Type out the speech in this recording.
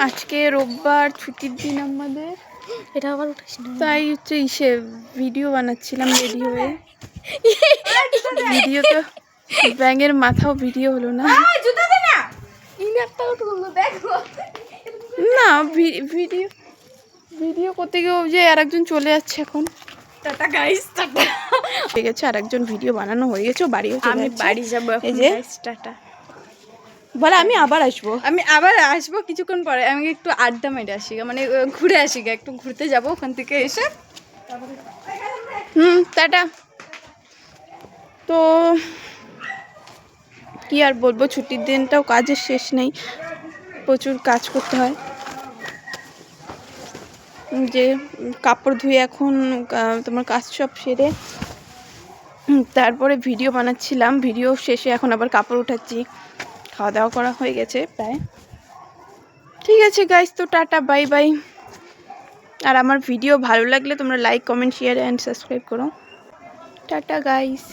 আজকে রোববার, ছুটির দিন আমাদের। এটা আবার উঠাস না। তাই হচ্ছে ভিডিও বানাচ্ছিলাম রেডি হয়ে। ভিডিও তো ব্যাঙের মাথাও ভিডিও হলো না। না ভিডিও ভিডিও করতে গিয়েও যে আরেকজন চলে যাচ্ছে এখন। Tata guys, tata. হয়ে গেছে, আরেকজন ভিডিও বানানো হয়ে গেছে, বাড়িও চলে আমি যাচ্ছে। বাড়ি যাবো এই এখন যে গাইস, টাটা। বলে আমি আবার আসবো। আমি আবার আসবো কিছুক্ষণ পরে। আমি একটু আড্ডা মেরে আসি, মানে ঘুরে আসি, একটু ঘুরতে যাবো ওখান থেকে এসে। টাটা। তো কি আর বলবো, ছুটির দিনটাও কাজের শেষ নেই, প্রচুর কাজ করতে হয়। যে কাপড় ধুয়ে এখন তোমার কাজ সব সেরে তারপরে ভিডিও বানাচ্ছিলাম, ভিডিও শেষে এখন আবার কাপড় উঠাচ্ছি। খাওয়া দাওয়া করা হয়ে গেছে প্রায়। ঠিক আছে গাইস, তো টাটা, বাই বাই। আর আমার ভিডিও ভালো লাগলে তোমরা like, comment, share and subscribe করো। Tata guys.